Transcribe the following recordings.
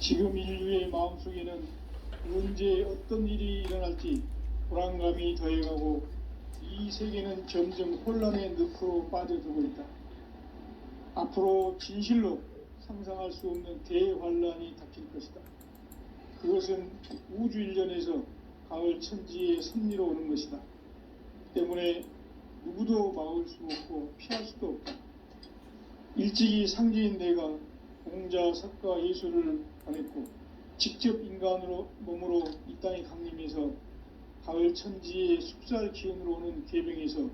지금 인류의 마음속에는 언제 어떤 일이 일어날지 불안감이 더해가고 이 세계는 점점 혼란의 늪으로 빠져들고 있다. 앞으로 진실로 상상할 수 없는 대환란이 닥칠 것이다. 그것은 우주 일련에서 가을 천지의 섭리로 오는 것이다. 때문에 누구도 막을 수 없고 피할 수도 없다. 일찍이 상제인 내가 공자, 석가, 예수를 보냈고 직접 인간으로 몸으로 이 땅에 강림해서 가을 천지의 숲살 기운으로 오는 계병에서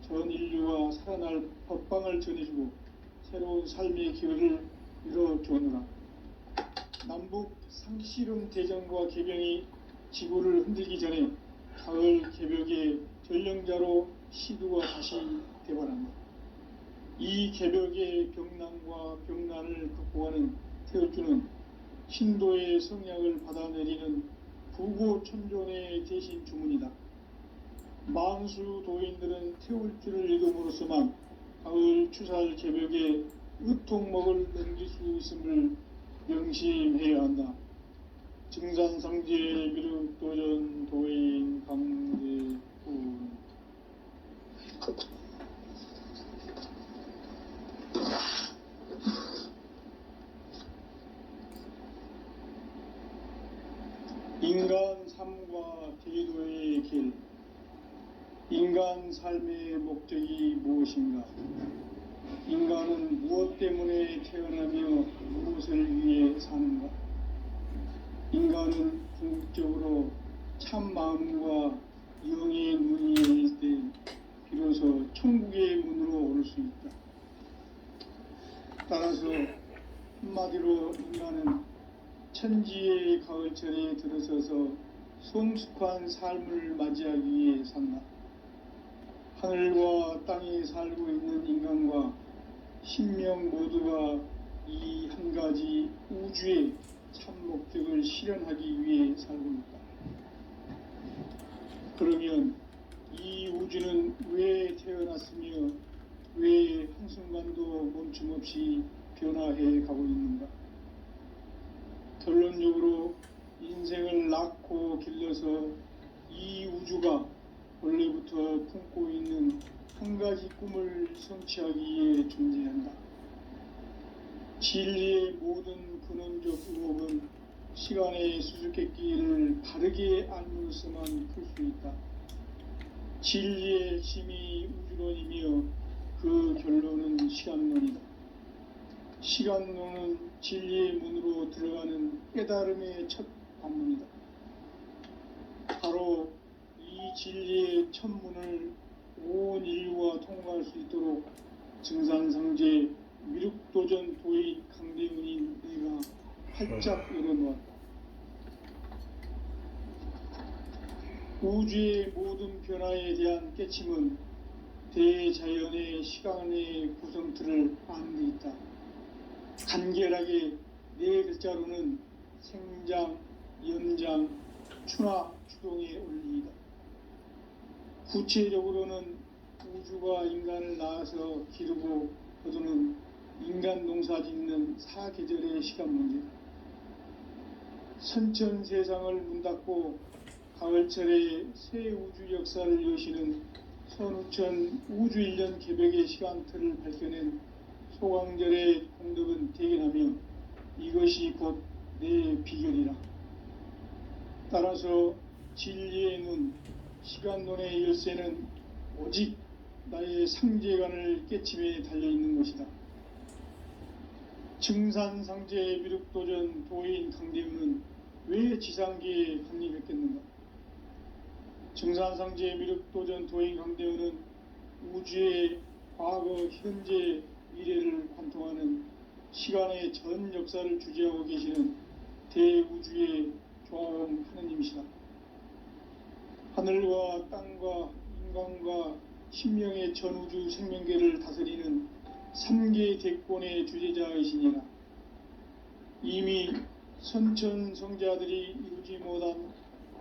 전 인류와 살아날 법방을 전해주고 새로운 삶의 기회를 이뤄주느라. 남북 상씨름 대전과 계병이 지구를 흔들기 전에 가을 개벽의 전령자로 시두가 다시 대발한다. 이 개벽의 병난과 병난을 극복하는 태울주는 신도의 성약을 받아내리는 부고천존의 대신 주문이다. 만수 도인들은 태울주를 읽음으로써만 가을 추살 개벽의 의통목을 넘길 수 있음을 명심해야 한다. 증산상제 미륵도전 도인 강대훈. 인간 삶과 대도의 길. 인간 삶의 목적이 무엇인가? 인간은 무엇 때문에 태어나며 무엇을 위해 사는가? 인간은 궁극적으로 참 마음과 영의 눈이 열릴 때 비로소 천국의 문으로 오를 수 있다. 따라서 한마디로 인간은 천지의 가을철에 들어서서 성숙한 삶을 맞이하기 위해 산다. 하늘과 땅에 살고 있는 인간과 신명 모두가 이 한 가지 우주의 참 목적을 실현하기 위해 살고 있다. 그러면 이 우주는 왜 태어났으며 왜 한순간도 멈춤 없이 변화해 가고 있는가? 결론적으로 인생을 낳고 길러서 이 우주가 원래부터 품고 있는 한 가지 꿈을 성취하기 위해 존재한다. 진리의 모든 근원적 의혹은 시간의 수수께끼를 바르게 알므로서만 풀 수 있다. 진리의 핵심이 우주론이며 그 결론은 시간론이다. 시간론은 진리의 문으로 들어가는 깨달음의 첫 관문이다. 바로 이 진리의 첫 문을 온 인류가 통과할 수 있도록 증산상제 미륵도전 도인 강대훈인 내가 활짝 열어놓았다. 우주의 모든 변화에 대한 깨침은 대자연의 시간의 구성틀을 아는 데 있다. 간결하게 네 글자로는 생장, 연장, 추나 추동의 원리이다. 구체적으로는 우주가 인간을 낳아서 기르고 거두는 인간 농사 짓는 사계절의 시간 문제다. 선천 세상을 문 닫고 가을철에 새 우주 역사를 여시는 선우천 우주 일년 개벽의 시간틀을 밝혀낸 소강절의 공덕은 대견하며 이것이 곧 내 비결이라. 따라서 진리의 눈, 시간론의 열쇠는 오직 나의 상제관을 깨침에 달려있는 것이다. 증산상제 미륵도전 도인 강대훈은 왜 지상계에 강림했겠는가? 증산상제 미륵도전 도인 강대훈은 우주의 과거, 현재, 미래를 관통하는 시간의 전 역사를 주재하고 계시는 대우주의 조화원 하느님이시다. 하늘과 땅과 인간과 신명의 전우주 생명계를 다스리는 3계 대권의 주제자이시니라. 이미 선천성자들이 이루지 못한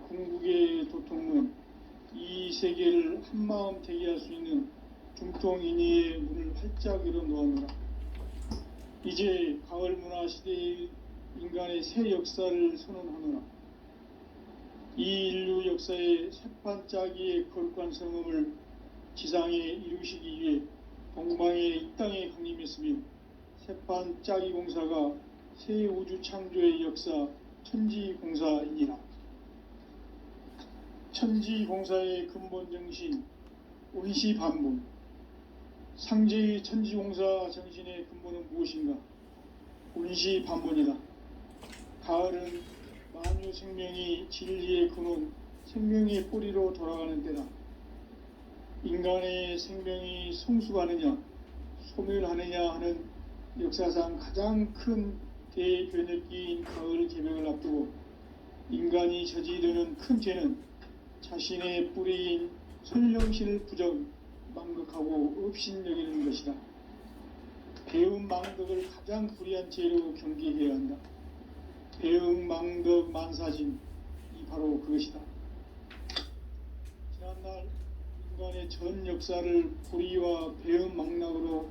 궁극의 도통은 이 세계를 한마음 대기할 수 있는 중통인의의 문을 활짝 열어놓았노라. 이제 가을 문화 시대의 인간의 하나의 새 역사를 선언하노라. 이 인류 역사의 새판짜기의 거룩한 성음을 지상에 이루시기 위해 동방에 이 땅에 강림했으며 새판짜기 공사가 새 우주 창조의 역사 천지공사이니라. 천지공사의 근본 정신 운시반본. 상제의 천지공사 정신의 근본은 무엇인가? 운시반본이다. 가을은 만유 생명이 진리의 근원, 생명의 뿌리로 돌아가는 때다. 인간의 생명이 성숙하느냐, 소멸하느냐 하는 역사상 가장 큰 대변혁기인 가을 개벽을 앞두고 인간이 저지르는 큰 죄는 자신의 뿌리인 선령신을 부정, 망극하고 업신여기는 것이다. 배음 망덕을 가장 불의한 죄로 경계해야 한다. 배음 망덕 만사짐이 바로 그것이다. 지난날 인간의 전 역사를 불의와 배음 망락으로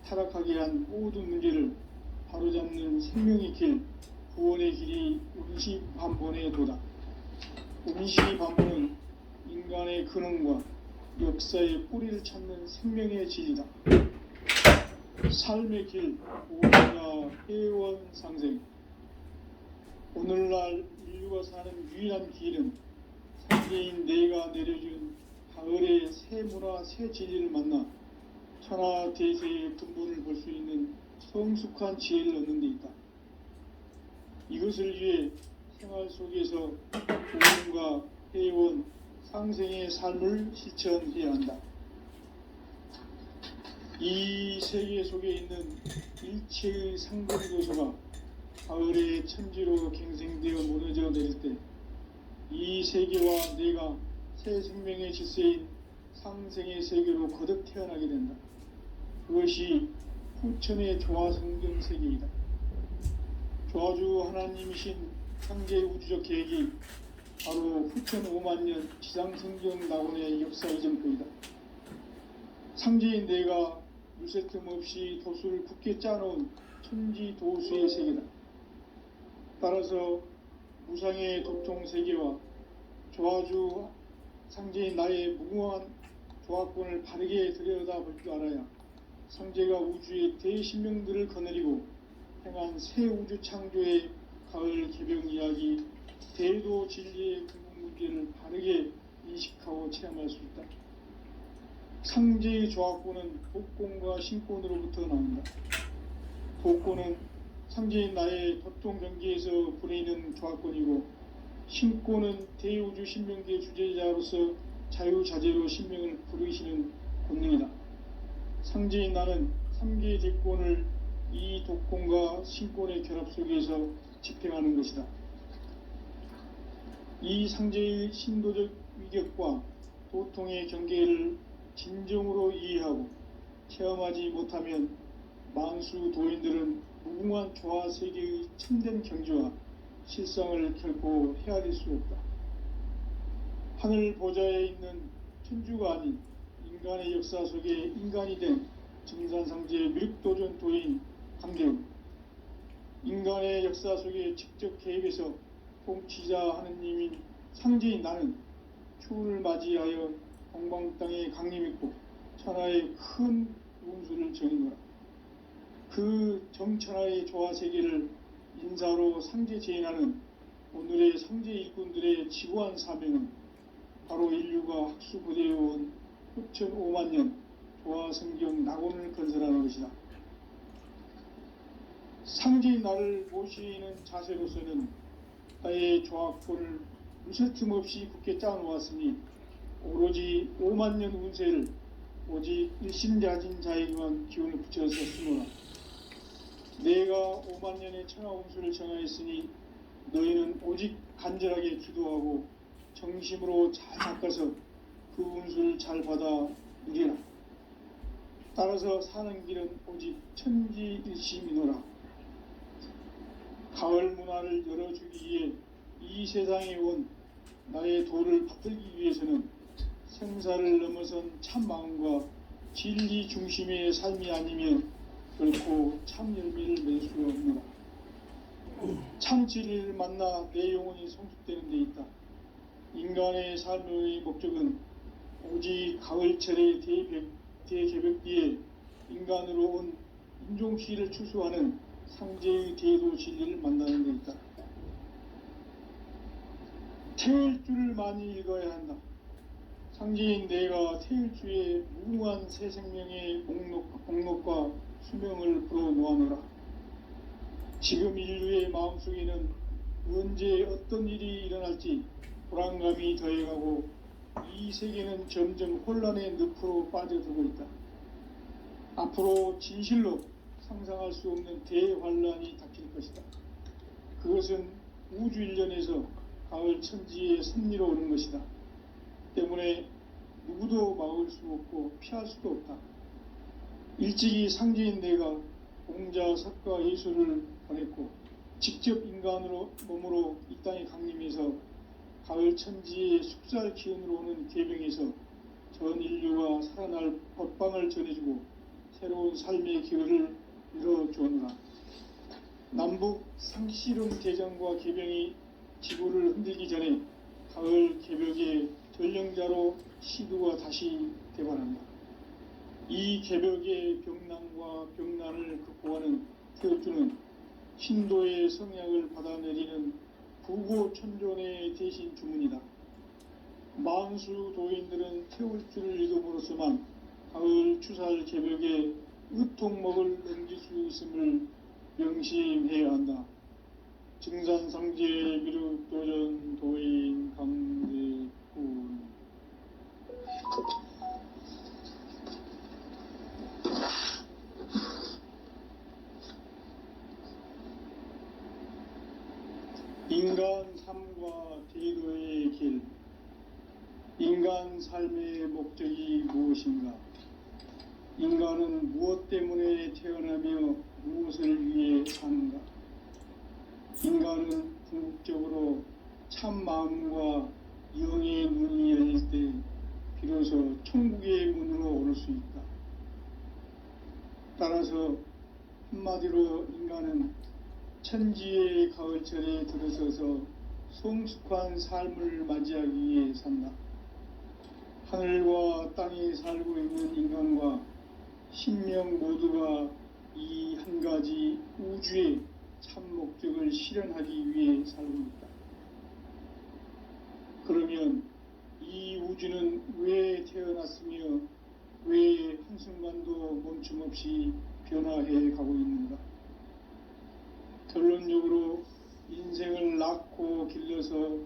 타락하게 한 모든 문제를 바로잡는 생명의 길, 구원의 길이 운시반본의 도다. 운시반본은 인간의 근원과 역사의 뿌리를 찾는 생명의 진리다. 삶의 길, 오냐 회원상생. 오늘날 인류가 사는 유일한 길은 상제인 내가 내려준 가을의 새 문화, 새 진리를 만나 천하대세의 근본을 볼 수 있는 성숙한 지혜를 얻는 데 있다. 이것을 위해 생활 속에서 구원과 회원, 상생의 삶을 실천해야 한다. 이 세계 속에 있는 일체의 상근교소가 가을의 천지로 갱생되어 무너져 내릴 때 이 세계와 내가 새 생명의 질서인 상생의 세계로 거듭 태어나게 된다. 그것이 후천의 조화성경 세계이다. 조화주 하나님이신 창제 우주적 계획이 바로 후천 5만 년 지상성경 낙원의 역사 이전표이다. 상제인 내가 물새틈 없이 도수를 굳게 짜놓은 천지도수의 세계다. 따라서 무상의 도통 세계와 조화주 상제인 나의 무궁한 조화권을 바르게 들여다볼 줄 알아야 상제가 우주의 대신명들을 거느리고 행한 새 우주 창조의 가을 개벽 이야기, 대도 진리의 근본 문제를 바르게 인식하고 체험할 수 있다. 상제의 조화권은 독권과 신권으로부터 나온다. 독권은 상제인 나의 도통 경계에서 부리는 조화권이고, 신권은 대우주 신명계의 주제자로서 자유자재로 신명을 부르시는 권능이다. 상제인 나는 3개의 대권을 이 독권과 신권의 결합 속에서 집행하는 것이다. 이 상제의 신도적 위격과 도통의 경계를 진정으로 이해하고 체험하지 못하면 만수 도인들은 무궁한 조화세계의 참된 경지와 실상을 결코 헤아릴 수 없다. 하늘 보좌에 있는 천주가 아닌 인간의 역사 속에 인간이 된 증산상제의 밀도전 도인 강대웅, 인간의 역사 속에 직접 개입해서 통치자 하느님인 상제인 나는 추운을 맞이하여 동방 땅에 강림했고 천하의 큰 운수를 정의노라. 그 정천하의 조화세계를 인사로 상제 제인하는 오늘의 상제 일꾼들의 지구한 사명은 바로 인류가 학수고대해온 후천 5만 년 조화성경 낙원을 건설하는 것이다. 상제인 나를 모시는 자세로서는 나의 조화권을 무쇠틈 없이 굳게 짜놓았으니 오로지 5만 년 운세를 오직 일심자진 자에게만 기운을 붙여서 쓰노라. 내가 5만 년의 천하 운수를 정하였으니 너희는 오직 간절하게 기도하고 정심으로 잘 닦아서 그 운수를 잘 받아 누리라. 따라서 사는 길은 오직 천지일심이노라. 가을 문화를 열어주기 위해 이 세상에 온 나의 도를 받들기 위해서는 생사를 넘어선 참 마음과 진리 중심의 삶이 아니면 결코 참 열매를 맺을 수 없노라. 참 진리를 만나 내 영혼이 성숙되는 데 있다. 인간의 삶의 목적은 오직 가을철의 대개벽기에 인간으로 온 인종시를 추수하는 상제의 대도 진리를 만나는 데 있다. 태일주를 많이 읽어야 한다. 상제인 내가 태일주의 무궁한 새 생명의 목록과 수명을 불어놓아노라. 지금 인류의 마음속에는 언제 어떤 일이 일어날지 불안감이 더해가고 이 세계는 점점 혼란의 늪으로 빠져들고 있다. 앞으로 진실로 상상할 수 없는 대환란이 닥칠 것이다. 그것은 우주 일련에서 가을 천지의 섭리로 오는 것이다. 때문에 누구도 막을 수 없고 피할 수도 없다. 일찍이 상제인 내가 공자, 석가, 예수를 보냈고 직접 인간으로 몸으로 이 땅에 강림해서 가을 천지의 숙살 기운으로 오는 계병에서 전 인류가 살아날 법방을 전해주고 새로운 삶의 기회를 열어주었노라. 남북 상씨름 대전과 계병이 지구를 흔들기 전에 가을 개벽의 전령자로 시두가 다시 대발한다. 이 개벽의 병난과 병난을 극복하는 태엽주는 신도의 성약을 받아내리는 부고천존의 대신 주문이다. 만수 도인들은 태울주를 읽음으로써만 가을 추살 개벽의 으통목을 넘길 수 있음을 명심해야 한다. 증산상제 미륵도전 도인 강대군. 인간 삶과 대도의 길. 인간 삶의 목적이 무엇인가? 인간은 무엇 때문에 태어나며 무엇을 위해 사는가? 인간은 궁극적으로 참 마음과 영의 눈이 열릴 때 비로소 천국의 문으로 오를 수 있다. 따라서 한마디로 인간은 천지의 가을철에 들어서서 성숙한 삶을 맞이하기 위해 산다. 하늘과 땅에 살고 있는 인간과 신명 모두가 이 한 가지 우주의 참 목적을 실현하기 위해 살고 있다. 그러면 이 우주는 왜 태어났으며 왜 한순간도 멈춤 없이 변화해 가고 있는가? 결론적으로 인생을 낳고 길러서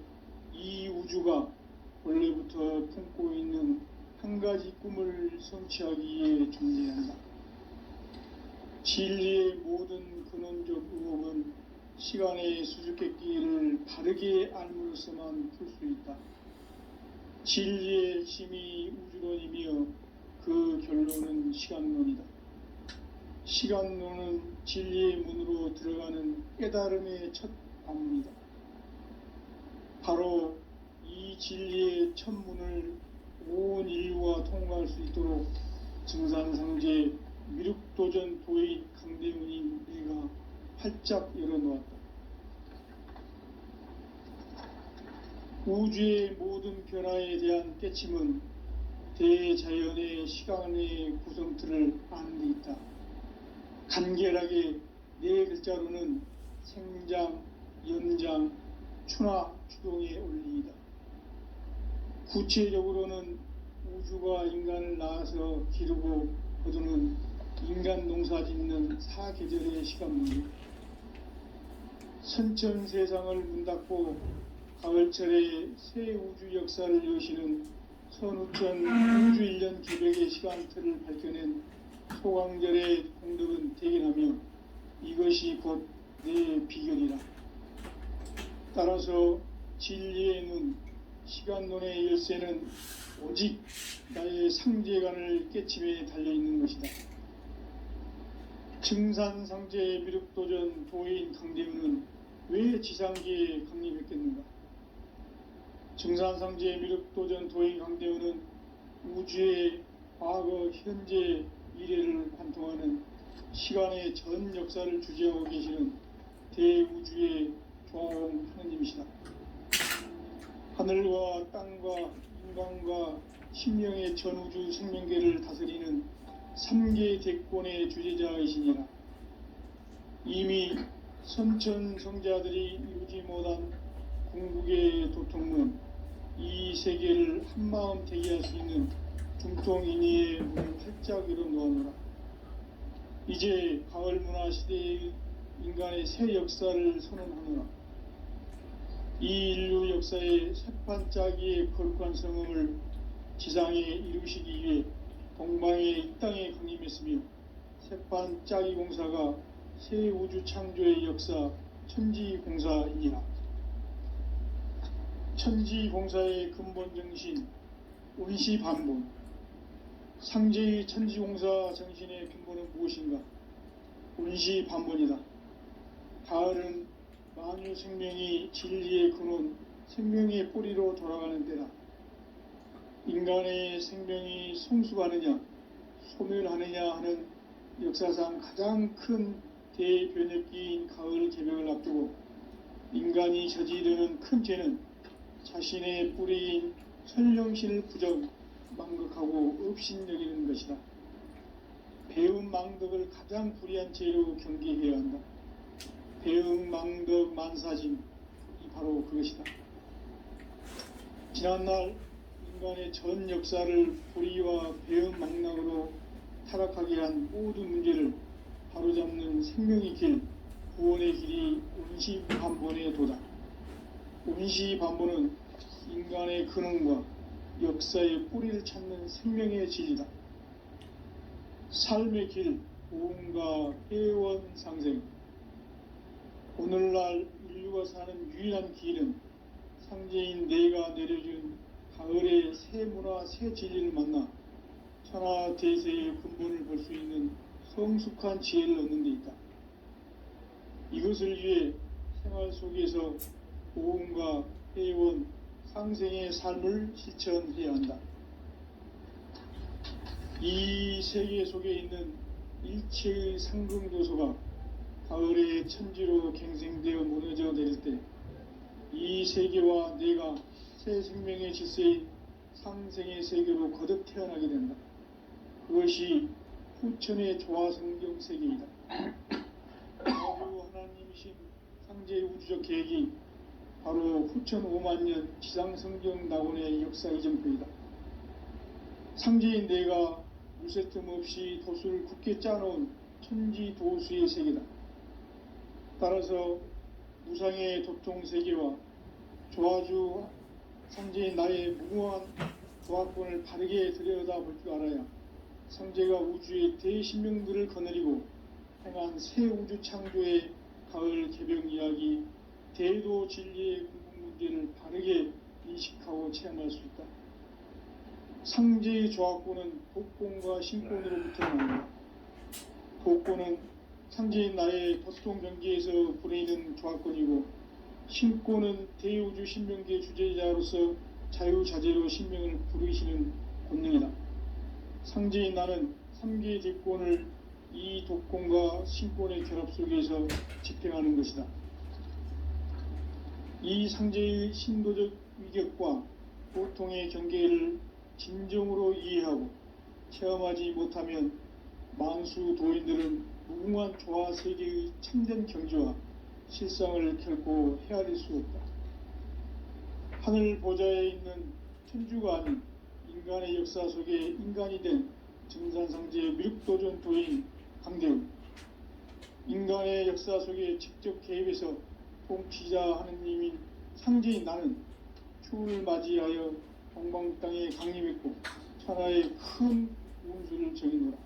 이 우주가 원래부터 품고 있는 한 가지 꿈을 성취하기 위해 존재한다. 진리의 모든 근원적 의혹은 시간의 수수께끼를 바르게 알므로서만 풀 수 있다. 진리의 핵심이 우주론이며 그 결론은 시간론이다. 시간론은 진리의 문으로 들어가는 깨달음의 첫 방문이다. 바로 이 진리의 첫 문을 온 인류가 통과할 수 있도록 증산상제 미륵도전 도의 강대문인 내가 활짝 열어놓았다. 우주의 모든 변화에 대한 깨침은 대자연의 시간의 구성틀을 아는 데 있다. 간결하게 네 글자로는 생장, 연장, 추나 추동의 원리이다. 구체적으로는 우주가 인간을 낳아서 기르고 거두는 인간 농사 짓는 사계절의 시간문이 선천 세상을 문 닫고 가을철에 새 우주 역사를 여시는 선우천 우주 1년 기백의 시간틀을 밝혀낸 소강절의 공덕은 대견하며 이것이 곧 내 비결이라. 따라서 진리의 눈, 시간론의 열쇠는 오직 나의 상제관을 깨침에 달려있는 것이다. 증산상제 미륵도전 도인 강대우는 왜 지상기에 강림했겠는가? 증산상제 미륵도전 도인 강대우는 우주의 과거, 현재, 미래를 관통하는 시간의 전 역사를 주재하고 계시는 대우주의 조아온 하느님이시다. 하늘과 땅과 인간과 신명의 전우주 생명계를 다스리는 삼계 대권의 주재자이시니라. 이미 선천성자들이 이루지 못한 궁극의 도통문, 이 세계를 한마음 대기할 수 있는 중통인의의 문을 활짝 열어놓았노라. 이제 가을 문화 시대의 인간의 새 역사를 선언하노라. 이 인류 역사의 새판짜기의 거룩한 성음을 지상에 이루시기 위해 동방의 이 땅에 강림했으며, 새판짜기 공사가 새 우주 창조의 역사 천지공사이니라. 천지공사의 근본 정신 운시반본, 상제의 천지공사 정신의 근본은 무엇인가? 운시반본이다. 가을은 만유 생명이 진리의 근원, 생명의 뿌리로 돌아가는 때다. 인간의 생명이 성숙하느냐 소멸하느냐 하는 역사상 가장 큰 대변혁기인 가을 개벽을 앞두고 인간이 저지르는 큰 죄는 자신의 뿌리인 선령신을 부정 망극하고 업신여기는 것이다. 배은 망덕을 가장 불의한 죄로 경계해야 한다. 배은 망덕 만사짐이 바로 그것이다. 지난날 인간의 전 역사를 불의와 배은 망락으로 타락하게 한 모든 문제를 바로잡는 생명의 길, 구원의 길이 운시반본의 도다. 운시반본은 인간의 근원과 역사의 뿌리를 찾는 생명의 진리다. 삶의 길, 보험과 회원상생. 오늘날 인류가 사는 유일한 길은 상제인 내가 내려준 가을의 새 문화, 새 진리를 만나 천하대세의 근본을 볼 수 있는 성숙한 지혜를 얻는 데 있다. 이것을 위해 생활 속에서 보험과 회원, 상생의 삶을 실천해야 한다. 이 세계 속에 있는 일체의 상금도서가 가을의 천지로 갱생되어 무너져 내릴 때 이 세계와 내가 새 생명의 질서인 상생의 세계로 거듭 태어나게 된다. 그것이 후천의 조화성경 세계이다. 아주 하나님이신 상제의 우주적 계획이 바로 후천 5만 년 지상성경 낙원의 역사 이전표이다. 상제인 내가 물새틈 없이 도수를 굳게 짜놓은 천지도수의 세계다. 따라서 무상의 도통세계와 조화주 상제인 나의 무궁한 조화권을 바르게 들여다볼 줄 알아야 상제가 우주의 대신명들을 거느리고 행한 새 우주 창조의 가을 개벽 이야기, 대도 진리의 궁극 문제를 바르게 인식하고 체험할 수 있다. 상제의 조화권은 복권과 신권으로부터 나온다. 복권은 상제인 나의 도통 경계에서 부리는 조화권이고, 신권은 대우주 신명계 주제자로서 자유자재로 신명을 부르시는 권능이다. 상제인 나는 3개의 대권을 이 독권과 신권의 결합 속에서 집행하는 것이다. 이 상제의 신도적 위격과 보통의 경계를 진정으로 이해하고 체험하지 못하면 만수 도인들은 무궁한 조화 세계의 참된 경지와 실상을 결코 헤아릴 수 없다. 하늘 보좌에 있는 천주가 아닌 인간의 역사 속에 인간이 된 증산상제의 미륵도전 도인 강대훈, 인간의 역사 속에 직접 개입해서 통치자 하느님인 상제인 나는 추운을 맞이하여 동방 땅에 강림했고 천하의 큰 운수를 정해놓으라.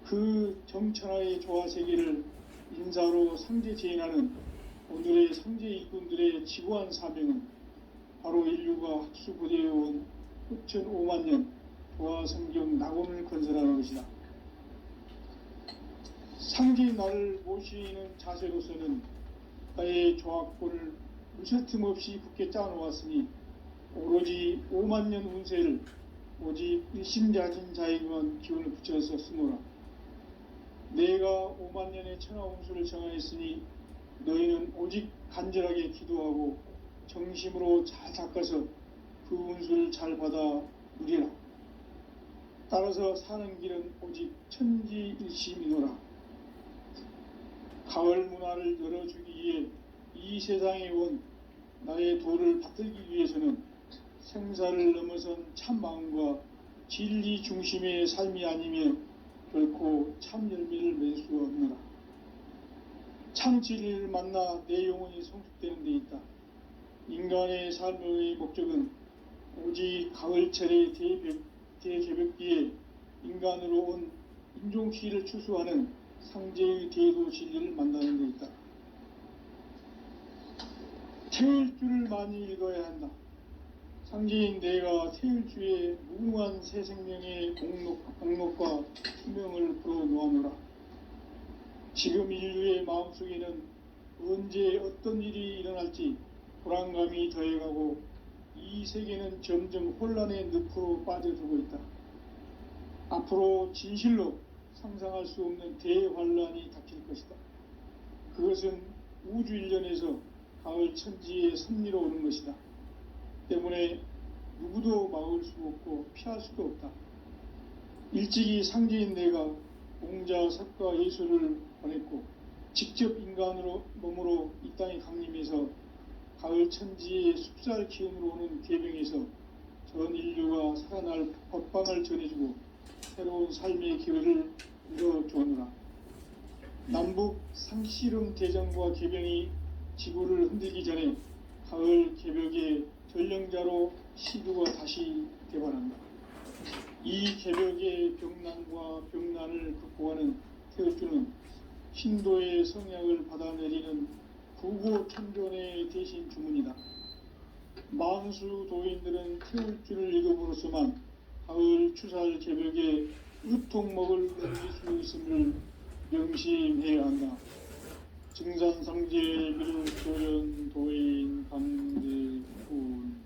그 정천하의 조화세계를 인사로 상제 제인하는 오늘의 상제 일꾼들의 지구한 사명은 바로 인류가 학수고대해온 후천 5만 년 조화성경 낙원을 건설하는 것이다. 상제인 나를 모시는 자세로서는 나의 조화권을 물새틈 없이 굳게 짜놓았으니 오로지 5만 년 운세를 오직 일심자진 자에게만 기운을 붙여서 쓰노라. 내가 5만 년의 천하 운수를 정하였으니 너희는 오직 간절하게 기도하고 정심으로 잘 닦아서 그 운수를 잘 받아 누리라. 따라서 사는 길은 오직 천지일심이노라. 가을 문화를 열어주기 위해 이 세상에 온 나의 도를 받들기 위해서는 생사를 넘어선 참 마음과 진리 중심의 삶이 아니면 결코 참 열매를 맺을 수 없노라. 참 진리를 만나 내 영혼이 성숙되는 데 있다. 인간의 삶의 목적은 오직 가을철의 대개벽기에 인간으로 온 인종시를 추수하는 상제의 대도 진리를 만나는 데 있다. 태일주를 많이 읽어야 한다. 상제인 내가 태일주의 무궁한 새 생명의 공록과 수명을 불어놓아노라. 지금 인류의 마음속에는 언제 어떤 일이 일어날지 불안감이 더해가고 이 세계는 점점 혼란의 늪으로 빠져들고 있다. 앞으로 진실로 상상할 수 없는 대환란이 닥칠 것이다. 그것은 우주 일련에서 가을 천지의 섭리로 오는 것이다. 때문에 누구도 막을 수 없고 피할 수도 없다. 일찍이 상제인 내가 공자, 석가, 예수를 보냈고 직접 인간으로 몸으로 이 땅에 강림해서 가을 천지의 숲살 기운으로 오는 계병에서 전 인류가 살아날 법방을 전해주고 새로운 삶의 기회를 이뤄주오노라. 남북 상씨름 대전과 계병이 지구를 흔들기 전에 가을 개벽의 전령자로 시두가 다시 개발한다. 이 개벽의 병난과 병난을 극복하는 태울주는 신도의 성약을 받아내리는 구고천존의 대신 주문이다. 만수 도인들은 태울주를 읽음으로써만 가을 추살 개벽의 으통목을 넘길 수 있음을 명심해야 한다. 증산상제 미륵조련 도인 강대군.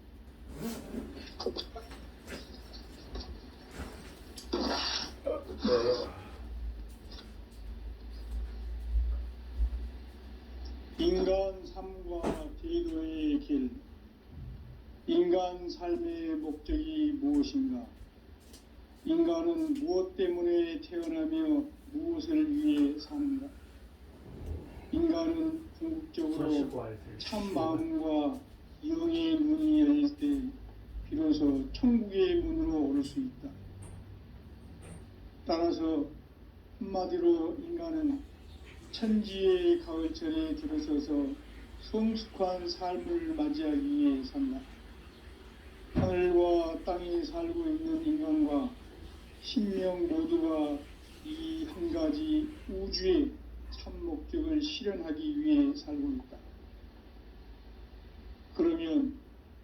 인간 삶과 제도의 길. 인간 삶의 목적이 무엇인가? 인간은 무엇 때문에 태어나며 무엇을 위해 사는가? 인간은 궁극적으로 참 마음과 영의 문이 열릴 때 비로소 천국의 문으로 오를 수 있다. 따라서 한마디로 인간은 천지의 가을철에 들어서서 성숙한 삶을 맞이하기 위해 산다. 하늘과 땅에 살고 있는 인간과 신명 모두가 이 한 가지 우주의 참 목적을 실현하기 위해 살고 있다. 그러면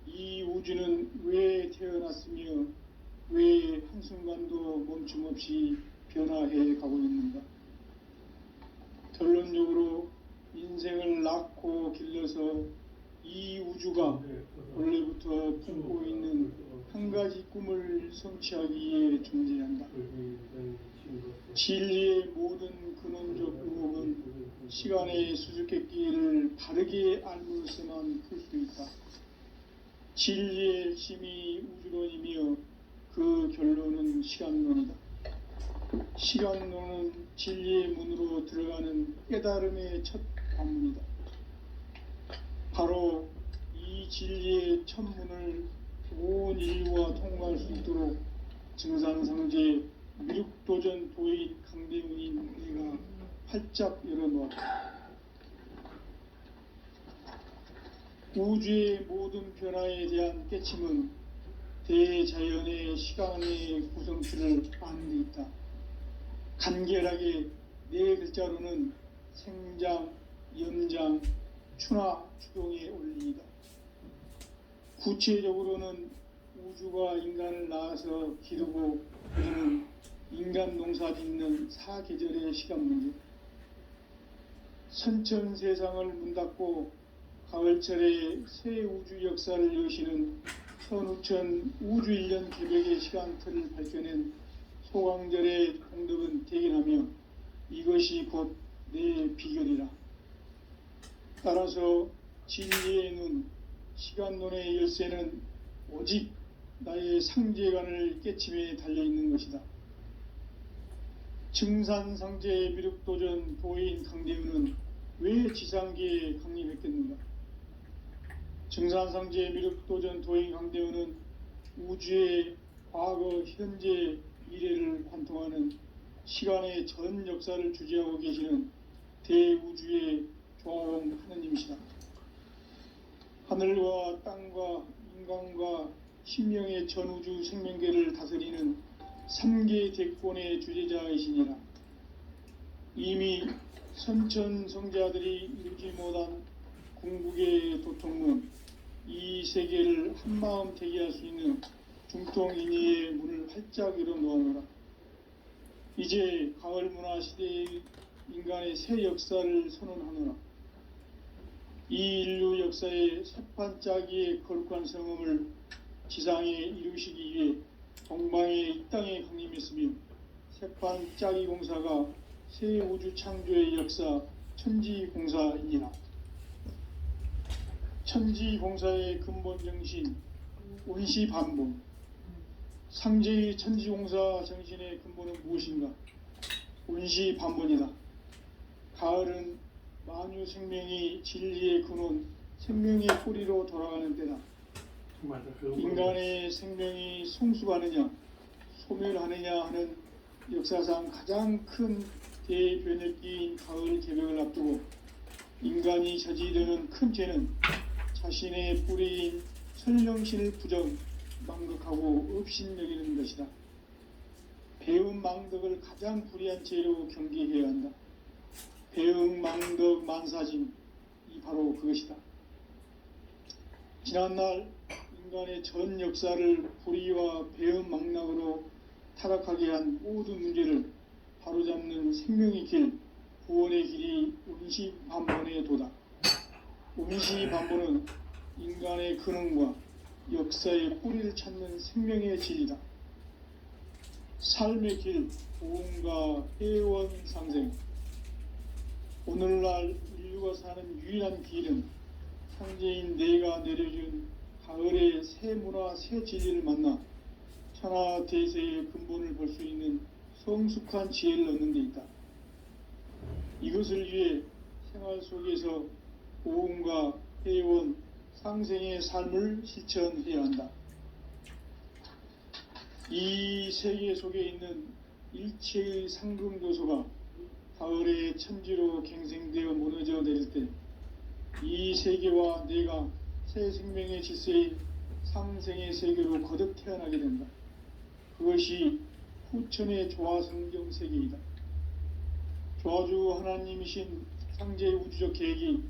이 우주는 왜 태어났으며 왜 한순간도 멈춤 없이 변화해 가고 있는가? 결론적으로 인생을 낳고 길러서 이 우주가 원래부터 품고 있는 한 가지 꿈을 성취하기 위해 존재한다. 진리의 모든 근원적 의혹은 시간의 수수께끼를 바르게 알므로서만 풀 수 있다. 진리의 핵심이 우주론이며 그 결론은 시간론이다. 시간론은 진리의 문으로 들어가는 깨달음의 첫 관문이다. 바로 이 진리의 첫 문을 온 인류가 통과할 수 있도록 증산상제 미륵도전 도인 강대훈인 내가 활짝 열어놓았다. 우주의 모든 변화에 대한 깨침은 대자연의 시간의 구성치를 아는 데 있다. 간결하게 네 글자로는 생장, 연장, 추나 추동의 원리이다. 구체적으로는 우주가 인간을 낳아서 기르고 그는 인간 농사 짓는 사계절의 시간 문제. 선천 세상을 문 닫고 가을철에 새 우주 역사를 여시는 선우천 우주 1년 개벽의 시간틀을 밝혀낸 소강절의 공덕은 대견하며 이것이 곧 내 비결이라. 따라서 진리의 눈, 시간론의 열쇠는 오직 나의 상제관을 깨침에 달려있는 것이다. 증산상제 미륵도전 도인 강대우는 왜 지상계에 강림했겠는가? 증산상제 미륵도전 도인 강대우는 우주의 과거, 현재, 미래를 관통하는 시간의 전 역사를 주재하고 계시는 대우주의 조화원 하느님이시다. 하늘과 땅과 인간과 신명의 전우주 생명계를 다스리는 3계 대권의 주재자이시니라. 이미 선천성자들이 이루지 못한 궁극의 도통문, 이 세계를 한마음 되게 할 수 있는 중통인의의 문을 활짝 열어놓아노라. 이제 가을 문화 시대의 인간의 새 역사를 선언하노라. 이 인류 역사의 새판짜기의 거룩한 성음을 지상에 이루시기 위해 동방의 이 땅에 강림했으며 새판짜기 공사가 새 우주 창조의 역사 천지공사이니라. 천지공사의 근본 정신 운시반본, 상제의 천지공사 정신의 근본은 무엇인가? 운시반본이다. 가을은 만유 생명이 진리의 근원, 생명의 뿌리로 돌아가는 때다. 인간의 생명이 성숙하느냐, 소멸하느냐 하는 역사상 가장 큰 대변혁기인 가을 개벽을 앞두고 인간이 저지르는 큰 죄는 자신의 뿌리인 설령신을 부정, 망극하고 업신여기는 것이다. 배음 망덕을 가장 불의한 죄로 경계해야 한다. 배음 망덕 만사진, 이 바로 그것이다. 지난날 인간의 전 역사를 불의와 배음 망락으로 타락하게 한 모든 문제를 바로잡는 생명의 길, 구원의 길이 운시반본의 도다. 운시반본은 인간의 근원과 역사의 뿌리를 찾는 생명의 진리다. 삶의 길, 보험과 회원 상생. 오늘날 인류가 사는 유일한 길은 상제인 내가 내려준 가을의 새 문화, 새 진리를 만나 천하대세의 근본을 볼 수 있는 성숙한 지혜를 얻는 데 있다. 이것을 위해 생활 속에서 보험과 회원, 상생의 삶을 실천해야 한다. 이 세계 속에 있는 일체의 상금도소가 가을의 천지로 갱생되어 무너져 내릴 때 이 세계와 내가 새 생명의 질서인 상생의 세계로 거듭 태어나게 된다. 그것이 후천의 조화성경 세계이다. 조화주 하나님이신 상제의 우주적 계획이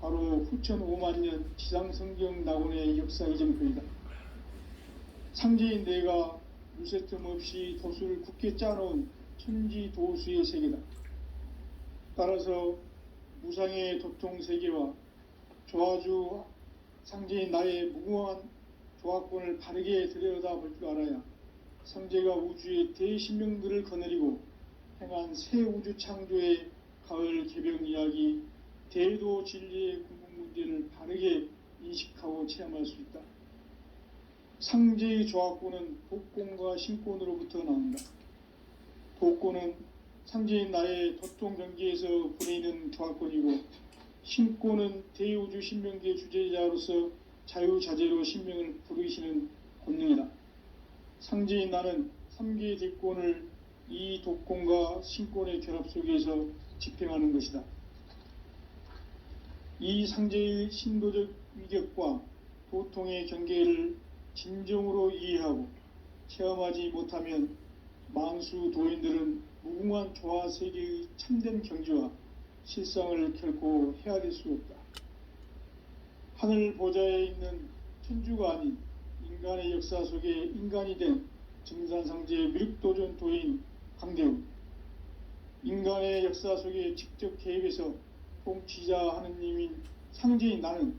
바로 후천 5만년 지상성경 낙원의 역사 이정표이다. 상제인 내가 물새틈 없이 도수를 굳게 짜놓은 천지도수의 세계다. 따라서 무상의 도통세계와 조화주 상제인 나의 무궁한 조화권을 바르게 들여다볼 줄 알아야 상제가 우주의 대신명들을 거느리고 행한 새 우주 창조의 가을 개벽 이야기, 대도 진리의 궁극 문제를 바르게 인식하고 체험할 수 있다. 상제의 조화권은 독권과 신권으로부터 나온다. 독권은 상제인 나의 도통 경계에서 부리는 조화권이고, 신권은 대우주 신명계 주제자로서 자유자재로 신명을 부르시는 권능이다. 상제인 나는 3계 대권을 이 독권과 신권의 결합 속에서 집행하는 것이다. 이 상제의 신도적 위격과 도통의 경계를 진정으로 이해하고 체험하지 못하면 만수 도인들은 무궁한 조화 세계의 참된 경지와 실상을 결코 헤아릴 수 없다. 하늘 보좌에 있는 천주가 아닌 인간의 역사 속에 인간이 된 증산상제 미륵도전 도인 강대우, 인간의 역사 속에 직접 개입해서 통치자 하느님인 상제인 나는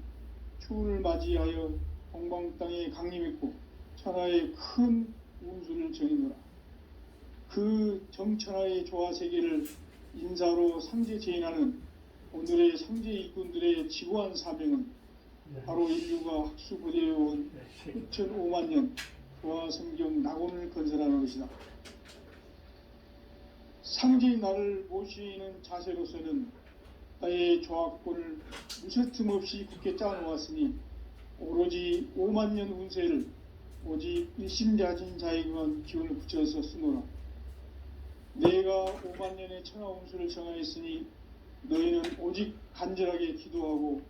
추운을 맞이하여 동방 땅에 강림했고 천하의 큰 운수를 정해노라. 그 정천하의 조화 세계를 인사로 상제 제인하는 오늘의 상제 일꾼들의 지구한 사명은 바로 인류가 학수고대해온 6,500만 년 부하 성경 낙원을 건설하는 것이다. 상제의 나를 모시는 자세로서는 나의 조합권을 무쇠틈 없이 굳게 짜놓았으니 오로지 5만 년 운세를 오직 일심자진 자에게만 기운을 붙여서 쓰노라. 내가 5만 년의 천하 운수를 정하였으니 너희는 오직 간절하게 기도하고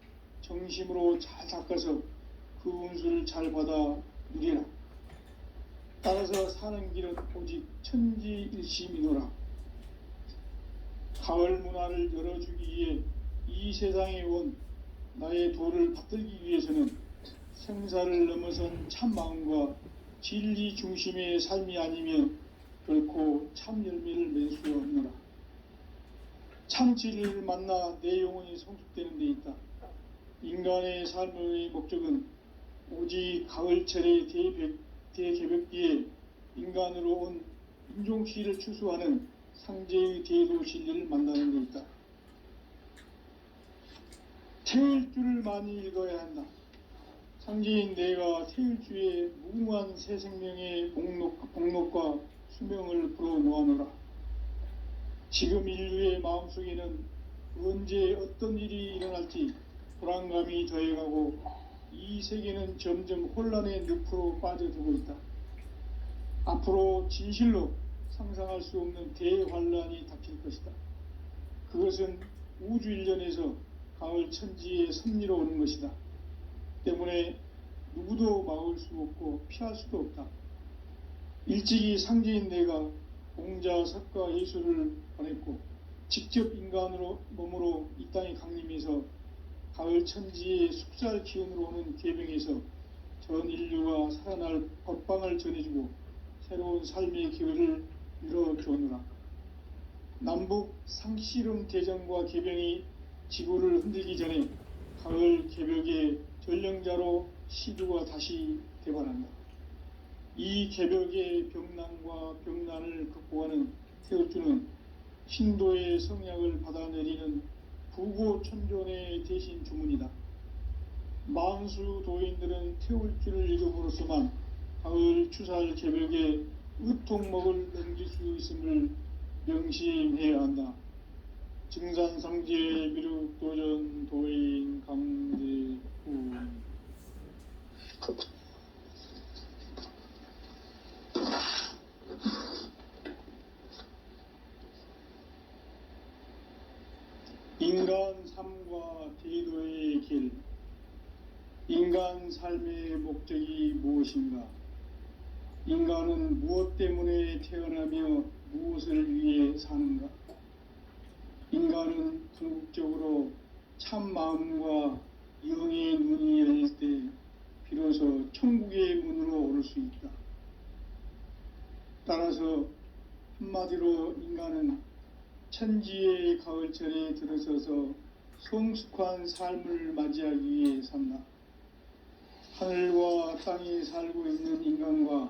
정심으로 잘 닦아서 그 운수를 잘 받아 누리라. 따라서 사는 길은 오직 천지일심이노라. 가을 문화를 열어주기 위해 이 세상에 온 나의 도를 받들기 위해서는 생사를 넘어선 참 마음과 진리 중심의 삶이 아니면 결코 참 열매를 맺을 수 없노라. 참 진리를 만나 내 영혼이 성숙되는 데 있다. 인간의 삶의 목적은 오직 가을철의 대개벽기에 인간으로 온 인종시를 추수하는 상제의 대도 진리를 만나는 데 있다. 태일주를 많이 읽어야 한다. 상제인 내가 태일주의 무궁한 새 생명의 목록과 수명을 불어놓아노라. 지금 인류의 마음속에는 언제 어떤 일이 일어날지 불안감이 더해가고 이 세계는 점점 혼란의 늪으로 빠져들고 있다. 앞으로 진실로 상상할 수 없는 대환란이 닥칠 것이다. 그것은 우주 일련에서 가을 천지의 섭리로 오는 것이다. 때문에 누구도 막을 수 없고 피할 수도 없다. 일찍이 상제인 내가 공자, 석가, 예수를 보냈고 직접 인간으로 몸으로 이 땅에 강림해서 가을 천지의 숙살 기운으로 오는 계명에서 전 인류가 살아날 법방을 전해주고 새로운 삶의 기회를 열어주오노라. 남북 상씨름 대전과 개병이 지구를 흔들기 전에 가을 개벽의 전령자로 시주가 다시 대반한다. 이 개벽의 병난과 병난을 극복하는 태울주는 신도의 성약을 받아내리는 부고천존의 대신 주문이다. 만수 도인들은 태울주를 읽음으로써만 가을 추살 개벽의 의통목을 넘길 수 있음을 명심해야 한다. 증산상제 미륵도전 도인 강대훈. 인간 삶과 대도의 길. 인간 삶의 목적이 무엇인가? 인간은 무엇 때문에 태어나며 무엇을 위해 사는가? 인간은 궁극적으로 참 마음과 영의 눈이 열릴 때 비로소 천국의 문으로 오를 수 있다. 따라서 한마디로 인간은 천지의 가을철에 들어서서 성숙한 삶을 맞이하기 위해 산다. 하늘과 땅에 살고 있는 인간과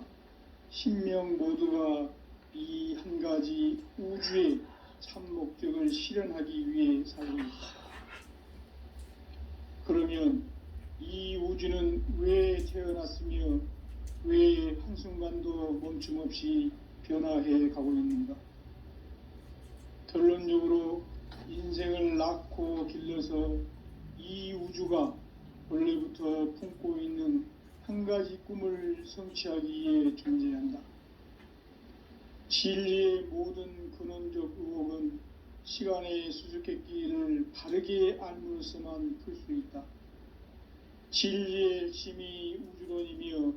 신명 모두가 이 한 가지 우주의 참 목적을 실현하기 위해 살고 있다. 그러면 이 우주는 왜 태어났으며 왜 한순간도 멈춤 없이 변화해 가고 있는가? 결론적으로 인생을 낳고 길러서 이 우주가 원래부터 품고 있는 한 가지 꿈을 성취하기 위해 존재한다. 진리의 모든 근원적 의혹은 시간의 수수께끼를 바르게 알므로서만 풀 수 있다. 진리의 핵심이 우주론이며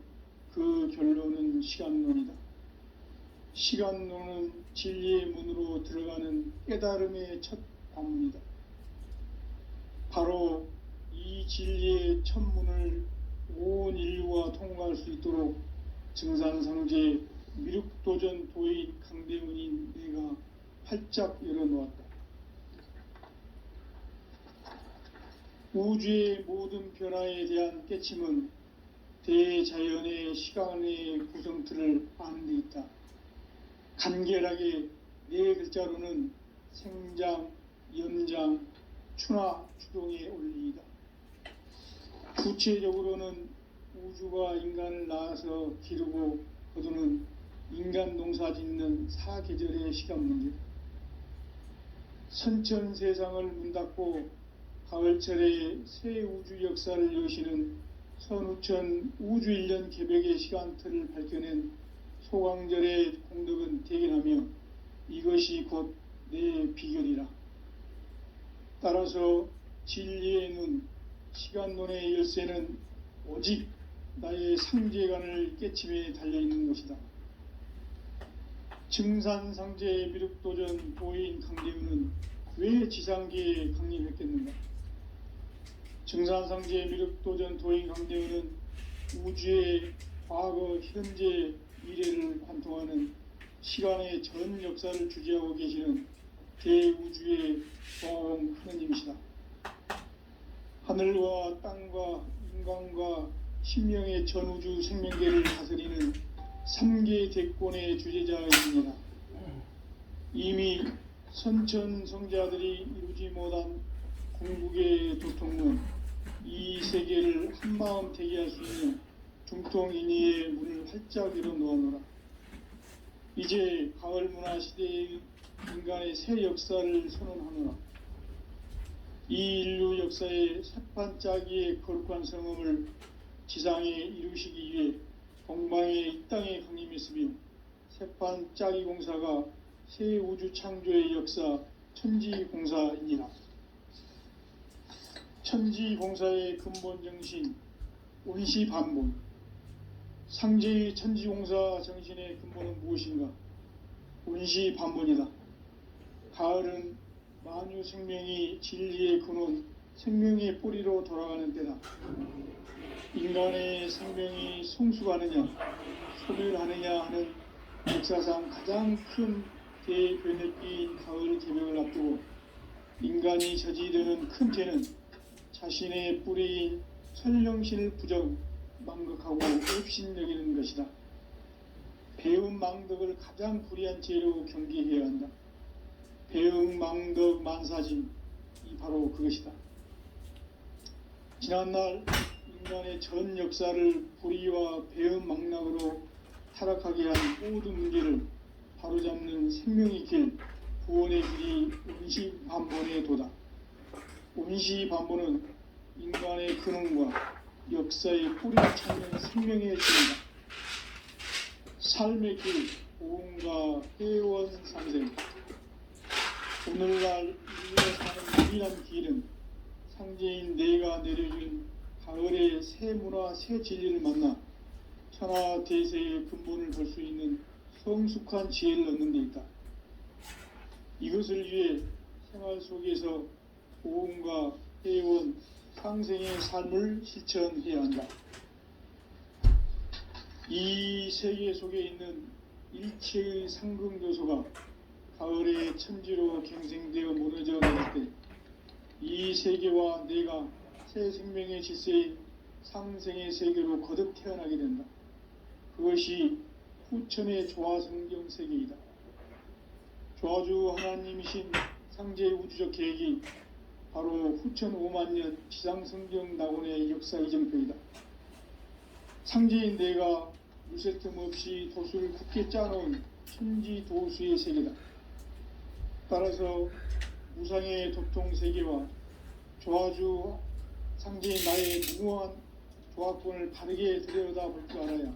그 결론은 시간론이다. 시간론은 진리의 문으로 들어가는 깨달음의 첫 관문이다. 바로 이 진리의 첫 문을 온 인류가 통과할 수 있도록 증산상제 미륵도전 도인 강대훈인 내가 활짝 열어놓았다. 우주의 모든 변화에 대한 깨침은 대자연의 시간의 구성틀을 아는 데 있다. 간결하게 네 글자로는 생장, 연장, 추나 추동에 올리이다. 구체적으로는 우주가 인간을 낳아서 기르고 거두는 인간 농사 짓는 사계절의 시간 문제, 선천 세상을 문 닫고 가을철에 새 우주 역사를 여시는 선우천 우주 1년 개벽의 시간틀을 밝혀낸 소강절의 공덕은 대견하며 이것이 곧 내 비결이라. 따라서 진리의 눈, 시간론의 열쇠는 오직 나의 상제관을 깨침에 달려있는 것이다. 증산상제 미륵도전 도인 강대우는 왜 지상계에 강림했겠는가? 증산상제 미륵도전 도인 강대우는 우주의 과거, 현재, 미래를 관통하는 시간의 전 역사를 주재하고 계시는 대우주의 보호원 하느님이시다. 하늘과 땅과 인간과 신명의 전우주 생명계를 다스리는 3계 대권의 주제자이십니다. 이미 선천성자들이 이루지 못한 궁극의 도통문, 이 세계를 한마음 대기할 수 있는 중통인의의 문을 활짝 열어놓아노라. 이제 가을 문화 시대의 인간의 새 역사를 선언하노라. 이 인류 역사의 새판짜기의 거룩한 성음을 지상에 이루시기 위해 동방의 이 땅에 강림했으며 새판짜기 공사가 새 우주 창조의 역사 천지공사이니라. 천지공사의 근본 정신 온시반본, 상제의 천지공사 정신의 근본은 무엇인가? 온시반본이다. 가을은 만유 생명이 진리의 근원, 생명의 뿌리로 돌아가는 때다. 인간의 생명이 성숙하느냐, 소멸하느냐 하는 역사상 가장 큰 대변혁기인 가을 개벽을 앞두고 인간이 저지르는 큰 죄는 자신의 뿌리인 설령신을 부정, 망극하고 업신여기는 것이다. 배움 망덕을 가장 불의한 죄로 경계해야 한다. 배움 망덕 만사진, 이 바로 그것이다. 지난날 인간의 전 역사를 불의와 배움 망락으로 타락하게 한 모든 문제를 바로잡는 생명의 길, 구원의 길이 온시반본의 도다. 온시반본은 인간의 근원과 역사의 뿌리를 찾는 생명의 길이다. 삶의 길, 보험과 회원 상생. 오늘날 인류가 사는 유일한 길은 상제인 내가 내려준 가을의 새 문화, 새 진리를 만나 천하 대세의 근본을 볼 수 있는 성숙한 지혜를 얻는 데 있다. 이것을 위해 생활 속에서 보험과 회원, 상생의 삶을 실천해야 한다. 이 세계 속에 있는 일체의 상승교소가 가을의 천지로 갱생되어 무너져 내릴 때 이 세계와 내가 새 생명의 질서인 상생의 세계로 거듭 태어나게 된다. 그것이 후천의 조화성경 세계이다. 조화주 하나님이신 상제의 우주적 계획이 바로 후천 5만년 지상성경 낙원의 역사 이정표이다. 상제인 내가 물새 틈 없이 도수를 굳게 짜놓은 천지도수의 세계다. 따라서 무상의 도통세계와 조화주 상제인 나의 무궁한 조화권을 바르게 들여다볼 줄 알아야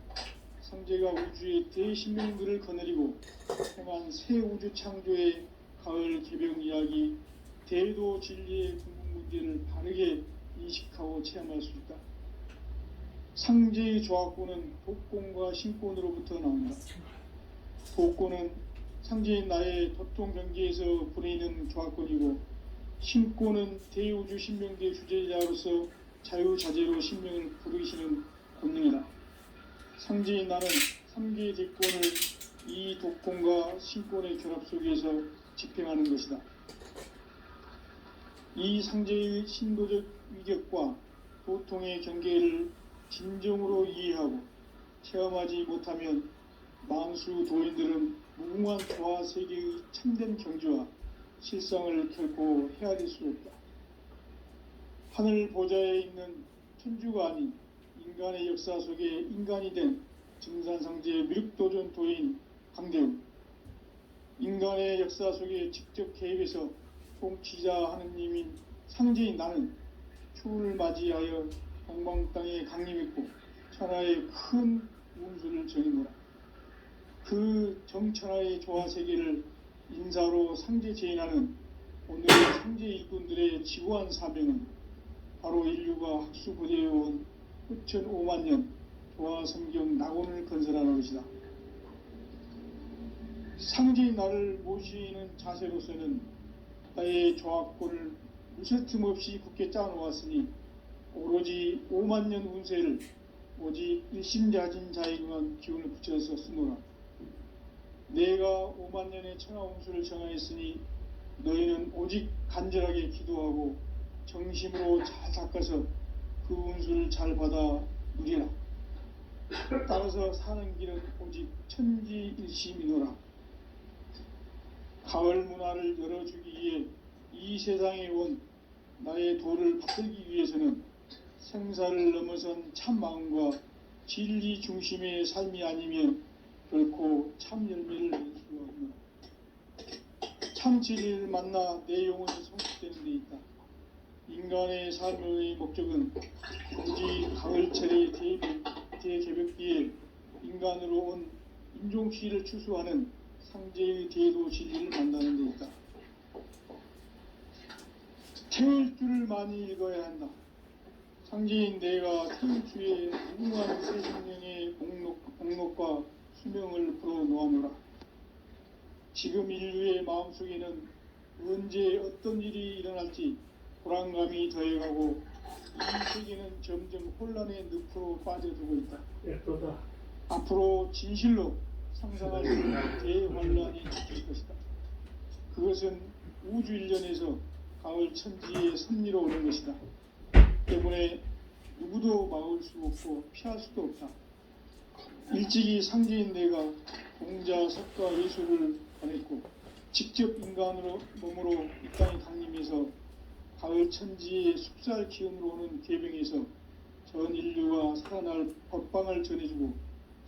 상제가 우주의 대신명들을 거느리고 행한 새 우주 창조의 가을 개벽 이야기, 대도 진리의 궁극 문제를 바르게 인식하고 체험할 수 있다. 상제의 조화권은 도권과 신권으로부터 나온다. 도권은 상제인 나의 도통 경계에서 부리는 조화권이고, 신권은 대우주 신명대 주제자로서 자유자재로 신명을 부르시는 권능이다. 상제인 나는 3개 대권을 이 도권과 신권의 결합 속에서 집행하는 것이다. 이 상제의 신도적 위격과 도통의 경계를 진정으로 이해하고 체험하지 못하면 만수 도인들은 무궁한 조화 세계의 참된 경지와 실상을 결코 헤아릴 수 없다. 하늘 보좌에 있는 천주가 아닌 인간의 역사 속에 인간이 된 증산상제의 미륵도전 도인 강대우, 인간의 역사 속에 직접 개입해서 통치자 하느님인 상제인 나는 추운을 맞이하여 동방 땅에 강림했고 천하의 큰 운수를 정해노라. 그 정천하의 조화 세계를 인사로 상제 제인하는 오늘의 상제 일꾼들의 지구한 사명은 바로 인류가 학수고대해온 후천 5만 년 조화 성경 낙원을 건설하는 것이다. 상제인 나를 모시는 자세로서는 나의 조합권을 무쇠틈 없이 굳게 짜놓았으니 오로지 5만 년 운세를 오직 일심자진 자에게만 기운을 붙여서 쓰노라. 내가 5만 년의 천하 운수를 정하였으니 너희는 오직 간절하게 기도하고 정심으로 잘 닦아서 그 운수를 잘 받아 누리라. 따라서 사는 길은 오직 천지일심이노라. 가을 문화를 열어주기 위해 이 세상에 온 나의 도를 받들기 위해서는 생사를 넘어선 참 마음과 진리 중심의 삶이 아니면 결코 참 열매를 낼 수가 없노라. 참 진리를 만나 내 영혼이 성숙되는 데 있다. 인간의 삶의 목적은 오직 가을철의 대개벽기에 인간으로 온 인종시를 추수하는 상제의 대도 진리를 만나는 데 있다. 태울 줄을 많이 읽어야 한다. 상제인 내가 태울 주에 무궁한 새 생명의 목록과 수명을 풀어놓아노라. 지금 인류의 마음속에는 언제 어떤 일이 일어날지 불안감이 더해가고 이 세계는 점점 혼란의 늪으로 빠져들고 있다. 예쁘다. 앞으로 진실로 상상할 수 없는 대환란이 닥칠 것이다. 그것은 우주 일련에서 가을 천지의 섭리로 오는 것이다. 때문에 누구도 막을 수 없고 피할 수도 없다. 일찍이 상제인 내가 공자, 석가, 예수를 보냈고 직접 인간으로 몸으로 이 땅에 강림해서 가을 천지의 숲살 기운으로 오는 계병에서 전 인류가 살아날 법방을 전해주고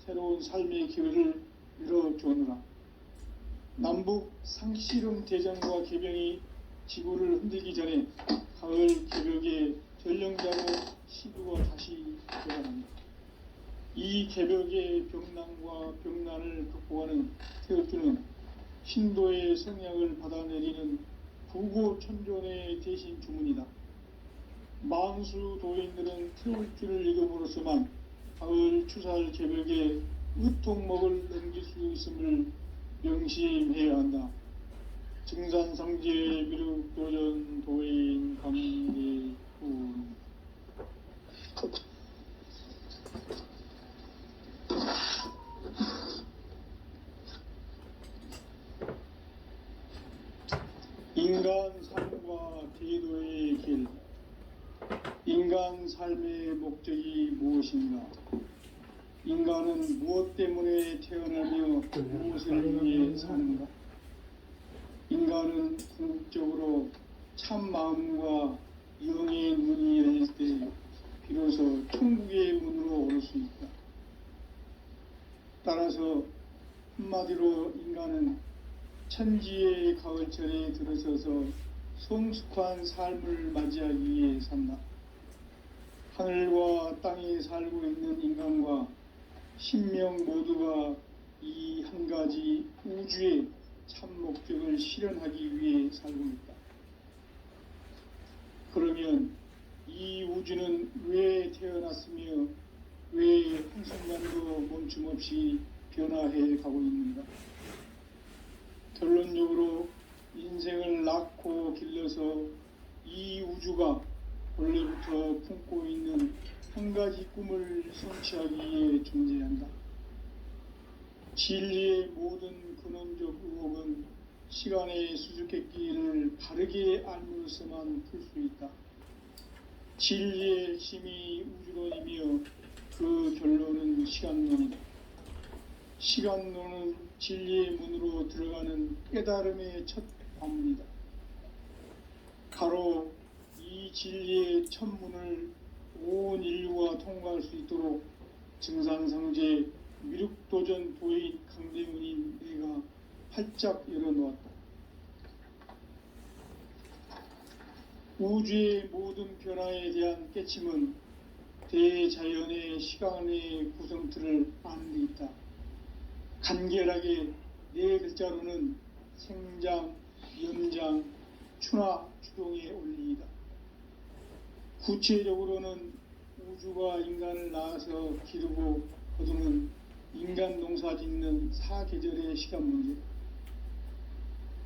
새로운 삶의 기회를 열어주느라. 남북 상씨름 대전과 계병이 지구를 흔들기 전에 가을 개벽의 전령자로 시두가 다시 되어갑니다. 이 개벽의 병난과 병난을 극복하는 태극주는 신도의 성약을 받아내리는 부고천존의 대신 주문이다. 만수 도인들은 태울주를 읽음으로써만 가을 추살 개벽의 의통목을 넘길 수 있음을 명심해야 한다. 증산상제 미륵도전 도인 강대훈. 인간 삶과 대도의 길. 인간 삶의 목적이 무엇인가? 인간은 무엇 때문에 태어나며 무엇을 위해 사는가? 인간은 궁극적으로 참 마음과 영의 문이 열릴 때 비로소 천국의 문으로 오를 수 있다. 따라서 한마디로 인간은 천지의 가을철에 들어서서 성숙한 삶을 맞이하기 위해 산다. 하늘과 땅에 살고 있는 인간과 신명 모두가 이 한 가지 우주의 참 목적을 실현하기 위해 살고 있다. 그러면 이 우주는 왜 태어났으며 왜 한순간도 멈춤 없이 변화해 가고 있는가? 결론적으로 인생을 낳고 길러서 이 우주가 원래부터 품고 있는 한 가지 꿈을 성취하기 위해 존재한다. 진리의 모든 근원적 의혹은 시간의 수수께끼를 바르게 알므로서만 풀 수 있다. 진리의 힘이 우주론이며 그 결론은 시간론이다. 시간론은 진리의 문으로 들어가는 깨달음의 첫 관문이다. 바로 이 이 진리의 천문을 온 인류가 통과할 수 있도록 증산상제 미륵도전 도인 강대문인 내가 활짝 열어놓았다. 우주의 모든 변화에 대한 깨침은 대자연의 시간의 구성틀을 아는 데 있다. 간결하게 네 글자로는 생장, 연장, 추나 추동의 원리이다. 구체적으로는 우주가 인간을 낳아서 기르고 거두는 인간 농사 짓는 사계절의 시간 문제,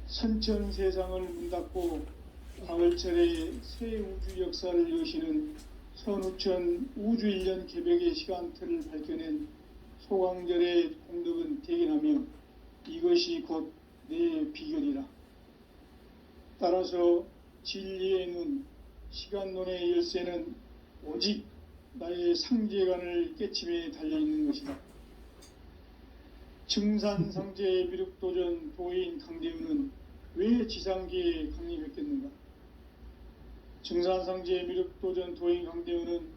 선천 세상을 문 닫고 가을철에 새 우주 역사를 여시는 선우천 우주 1년 개벽의 시간틀을 밝혀낸 소강절의 공덕은 대견하며 이것이 곧 내 비결이라. 따라서 진리의 눈, 시간론의 열쇠는 오직 나의 상제관을 깨침에 달려있는 것이다. 증산상제 미륵도전 도인 강대우는 왜 지상계에 강림했겠는가? 증산상제 미륵도전 도인 강대우는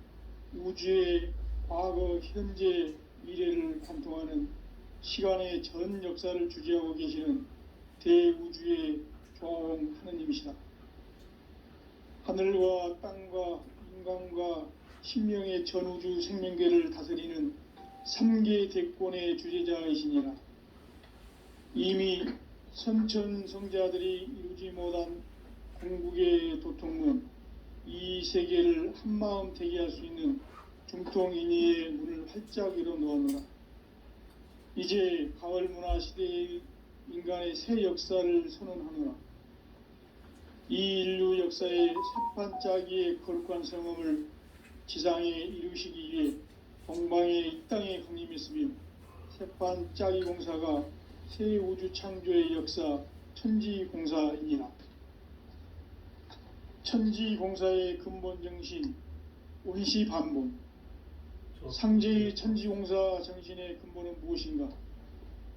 우주의 과거, 현재, 미래를 관통하는 시간의 전 역사를 주재하고 계시는 대우주의 조화홍 하느님이시다. 하늘과 땅과 인간과 신명의 전우주 생명계를 다스리는 3계 대권의 주재자이시니라. 이미 선천성자들이 이루지 못한 궁극의 도통문, 이 세계를 한마음 되게 할 수 있는 중통인의의 문을 활짝 열어놓았노라. 이제 가을 문화 시대의 인간의 새 역사를 선언하노라. 이 인류 역사의 새판짜기의 거룩한 성험을 지상에 이루시기 위해 동방의 이 땅에 강림했으며 새판짜기 공사가 새 우주 창조의 역사 천지공사이니라. 천지공사의 근본 정신 온시반본, 상제의 천지공사 정신의 근본은 무엇인가?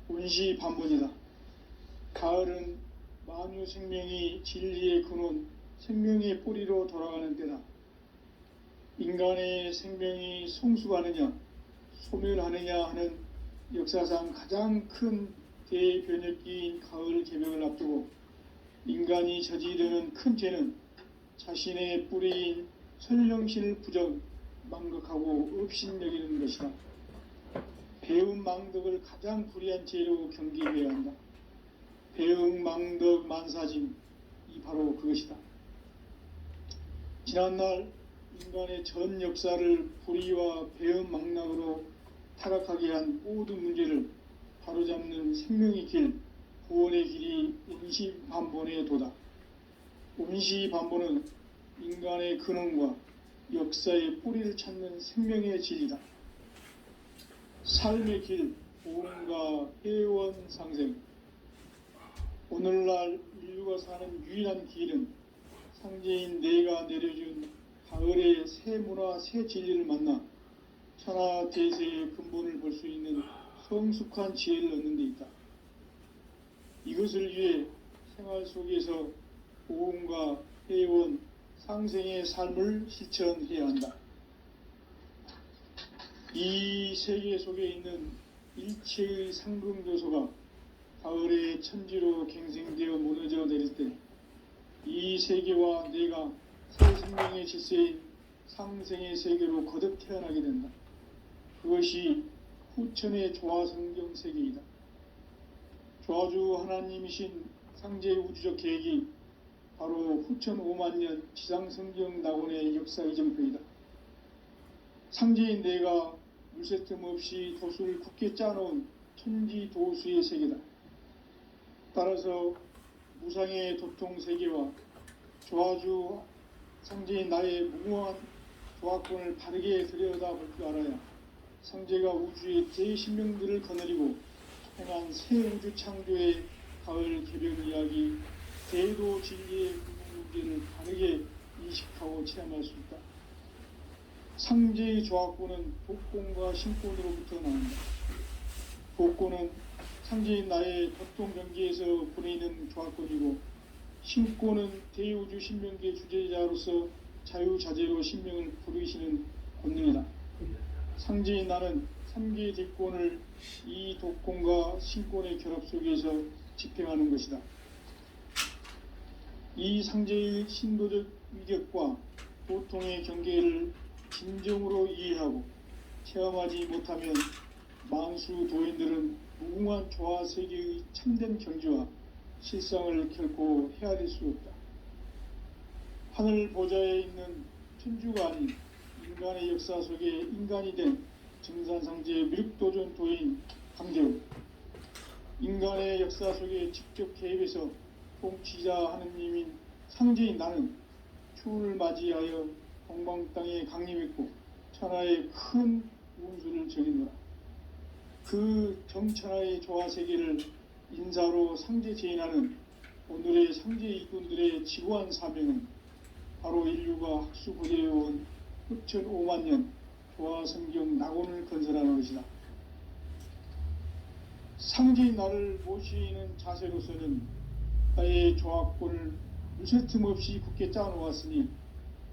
온시반본이다. 가을은 만유 생명이 진리의 근원, 생명의 뿌리로 돌아가는 때다. 인간의 생명이 성숙하느냐, 소멸하느냐 하는 역사상 가장 큰 대변혁기인 가을 개벽을 앞두고 인간이 저지르는 큰 죄는 자신의 뿌리인 설령신을 부정, 망극하고 업신여기는 것이다. 배운 망덕을 가장 불의한 죄로 경계해야 한다. 배응 망덕 만사짐, 이 바로 그것이다. 지난날 인간의 전 역사를 불의와 배응 망락으로 타락하게 한 모든 문제를 바로잡는 생명의 길, 구원의 길이 온시반본의 도다. 온시반본은 인간의 근원과 역사의 뿌리를 찾는 생명의 진리다. 삶의 길, 보험과 회원 상생. 오늘날 인류가 사는 유일한 길은 상제인 내가 내려준 가을의 새 문화, 새 진리를 만나 천하 대세의 근본을 볼 수 있는 성숙한 지혜를 얻는 데 있다. 이것을 위해 생활 속에서 보험과 회원, 상생의 삶을 실천해야 한다. 이 세계 속에 있는 일체의 상금요소가 가을의 천지로 갱생되어 무너져 내릴 때 이 세계와 내가 새 생명의 질서인 상생의 세계로 거듭 태어나게 된다. 그것이 후천의 조화성경 세계이다. 조화주 하나님이신 상제의 우주적 계획이 바로 후천 5만년 지상성경 낙원의 역사 이정표이다. 상제인 내가 물새 틈 없이 도수를 굳게 짜놓은 천지도수의 세계다. 따라서 무상의 도통 세계와 조화주 상제인 나의 무모한 조화권을 바르게 들여다볼 줄 알아야 상제가 우주의 제10명들을 거느리고 행한 새 우주 창조의 가을 개벽 이야기, 대도 진리의 문제를 바르게 인식하고 체험할 수 있다. 상제의 조화권은 복권과 신권으로부터 나온다. 복권은 상제인 나의 도통 경계에서 보내는 조화권이고, 신권은 대우주 신명계 주제자로서 자유자재로 신명을 부르시는 권능이다. 상제인 나는 3개의 대권을 이 독권과 신권의 결합 속에서 집행하는 것이다. 이 상제의 신도적 위격과 도통의 경계를 진정으로 이해하고 체험하지 못하면 만수 도인들은 무궁한 조화 세계의 참된 경지와 실상을 결코 헤아릴 수 없다. 하늘 보좌에 있는 천주가 아닌 인간의 역사 속에 인간이 된 증산상제 미륵도전 도인 강재우, 인간의 역사 속에 직접 개입해서 통치자 하느님인 상제인 나는 추운을 맞이하여 동방 땅에 강림했고 천하의 큰 운수를 정해노라. 그 정천하의 조화세계를 인사로 상제 제인하는 오늘의 상제 이군들의 지구한 사명은 바로 인류가 학수고대해온 흡천 5만 년 조화성경 낙원을 건설하는 것이다. 상제인 나를 모시는 자세로서는 나의 조합권을 무쇠틈 없이 굳게 짜놓았으니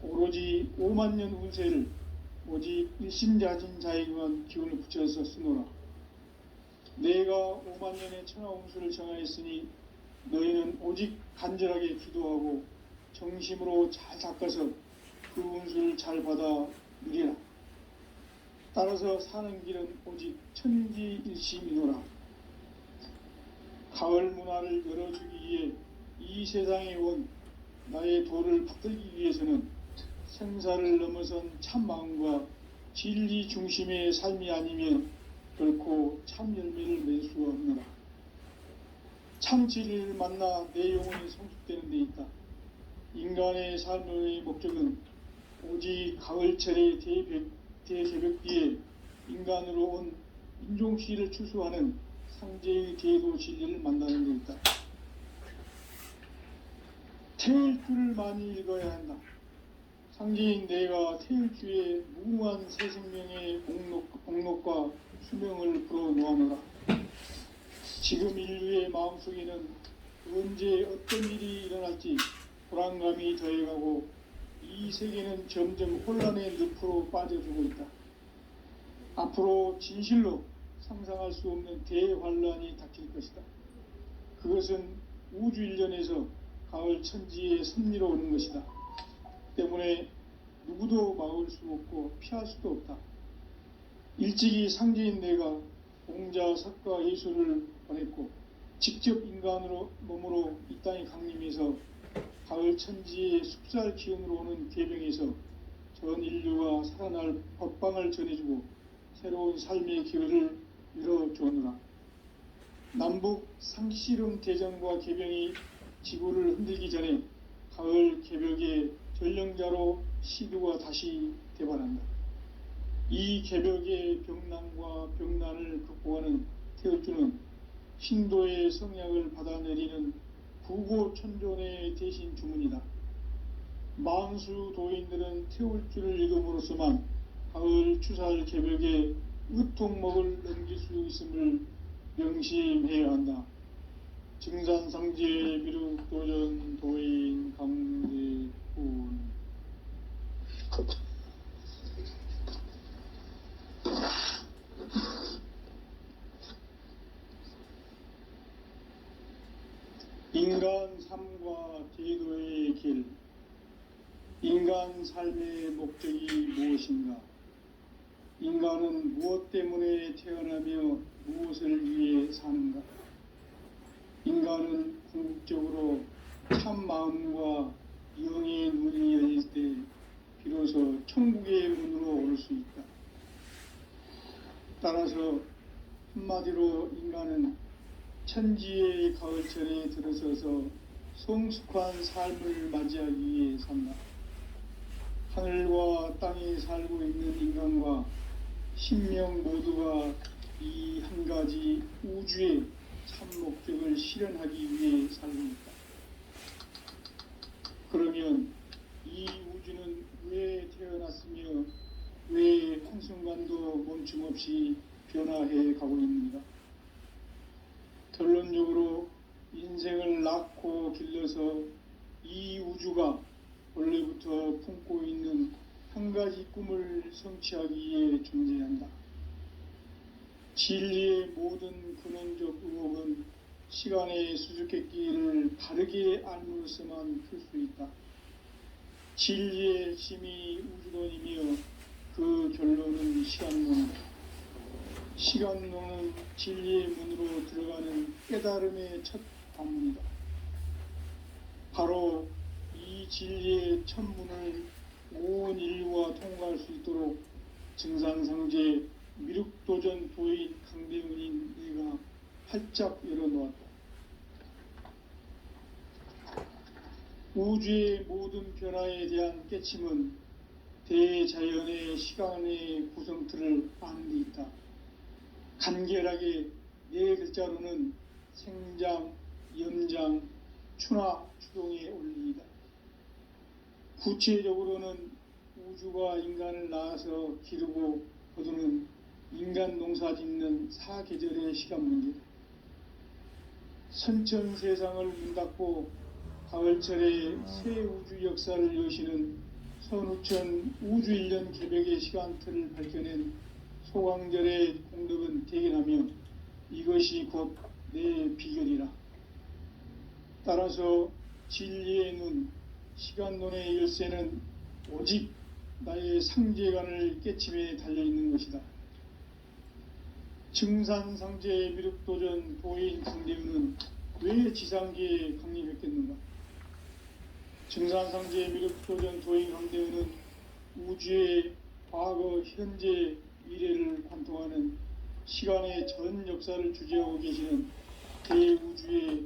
오로지 5만 년 운세를 오직 일심자진 자에게만 기운을 붙여서 쓰노라. 내가 5만 년의 천하 운수를 정하였으니 너희는 오직 간절하게 기도하고 정심으로 잘 닦아서 그 운수를 잘 받아 누리라. 따라서 사는 길은 오직 천지일심이노라. 가을 문화를 열어주기 위해 이 세상에 온 나의 도를 받들기 위해서는 생사를 넘어선 참 마음과 진리 중심의 삶이 아니면 결코 참 열매를 맺을 수 없노라. 참 진리를 만나 내 영혼이 성숙되는 데 있다. 인간의 삶의 목적은 오직 가을철의 대개벽 뒤에 인간으로 온 인종시를 추수하는 상제의 대도 진리를 만나는 데 있다. 태일주를 많이 읽어야 한다. 상제인 내가 태일주의 무궁한 새 생명의 공록과 수명을 불어놓아노라. 지금 인류의 마음속에는 언제 어떤 일이 일어날지 불안감이 더해가고 이 세계는 점점 혼란의 늪으로 빠져들고 있다. 앞으로 진실로 상상할 수 없는 대환란이 닥칠 것이다. 그것은 우주 일련에서 가을 천지의 섭리로 오는 것이다. 때문에 누구도 막을 수 없고 피할 수도 없다. 일찍이 상제인 내가 공자, 석가, 예수를 보냈고 직접 인간으로 몸으로 이 땅에 강림해서 가을 천지의 숲살 기운으로 오는 계병에서 전 인류가 살아날 법방을 전해주고 새로운 삶의 기회를 열어주었노라. 남북 상씨름 대전과 계병이 지구를 흔들기 전에 가을 개벽의 전령자로 시두가 다시 대발한다. 이 개벽의 병난과 병난을 극복하는 태울주는 신도의 성약을 받아내리는 구고천존의 대신 주문이다. 만수 도인들은 태울주를 읽음으로써만 가을 추살 개벽의 으통목을 넘길 수 있음을 명심해야 한다. 증산상제 미륵도전 도인 강대훈. 인간 삶과 제도의 길. 인간 삶의 목적이 무엇인가? 인간은 무엇 때문에 태어나며 무엇을 위해 사는가? 인간은 궁극적으로 참 마음과 영의 문이 열릴 때 비로소 천국의 문으로 올 수 있다. 따라서 한마디로 인간은 천지의 가을철에 들어서서 성숙한 삶을 맞이하기 위해 산다. 하늘과 땅에 살고 있는 인간과 신명 모두가 이 한 가지 우주의 참 목적을 실현하기 위해 살고 있다. 그러면 이 우주는 왜 태어났으며 왜 한순간도 멈춤 없이 변화해 가고 있는가? 결론적으로 인생을 낳고 길러서 이 우주가 원래부터 품고 있는 한 가지 꿈을 성취하기 위해 존재한다. 진리의 모든 근원적 의혹은 시간의 수수께끼를 바르게 알므로서만 풀 수 있다. 진리의 힘이 우주론이며 그 결론은 시간론이다. 시간론은 진리의 문으로 들어가는 깨달음의 첫 관문이다. 바로 이 진리의 첫 문을 온 인류가 통과할 수 있도록 증산상제 미륵도전 도인 강대훈인 네가 활짝 열어놓았다. 우주의 모든 변화에 대한 깨침은 대자연의 시간의 구성틀을 아는 데 있다. 간결하게 네 글자로는 생장, 염장, 추나 추동의 원리이다. 구체적으로는 우주가 인간을 낳아서 기르고 거두는 인간 농사 짓는 사계절의 시간 문제다. 선천 세상을 문 닫고 가을철에 새 우주 역사를 여시는 선우천 우주 1년 개벽의 시간틀을 밝혀낸 소강절의 공덕은 대견하며 이것이 곧 내 비결이라. 따라서 진리의 눈, 시간론의 열쇠는 오직 나의 상제관을 깨침에 달려있는 것이다. 증산상제 미륵도전 도인 강대훈은 왜 지상계에 강림했겠는가? 증산상제 미륵도전 도인 강대훈은 우주의 과거, 현재, 미래를 관통하는 시간의 전 역사를 주재하고 계시는 대우주의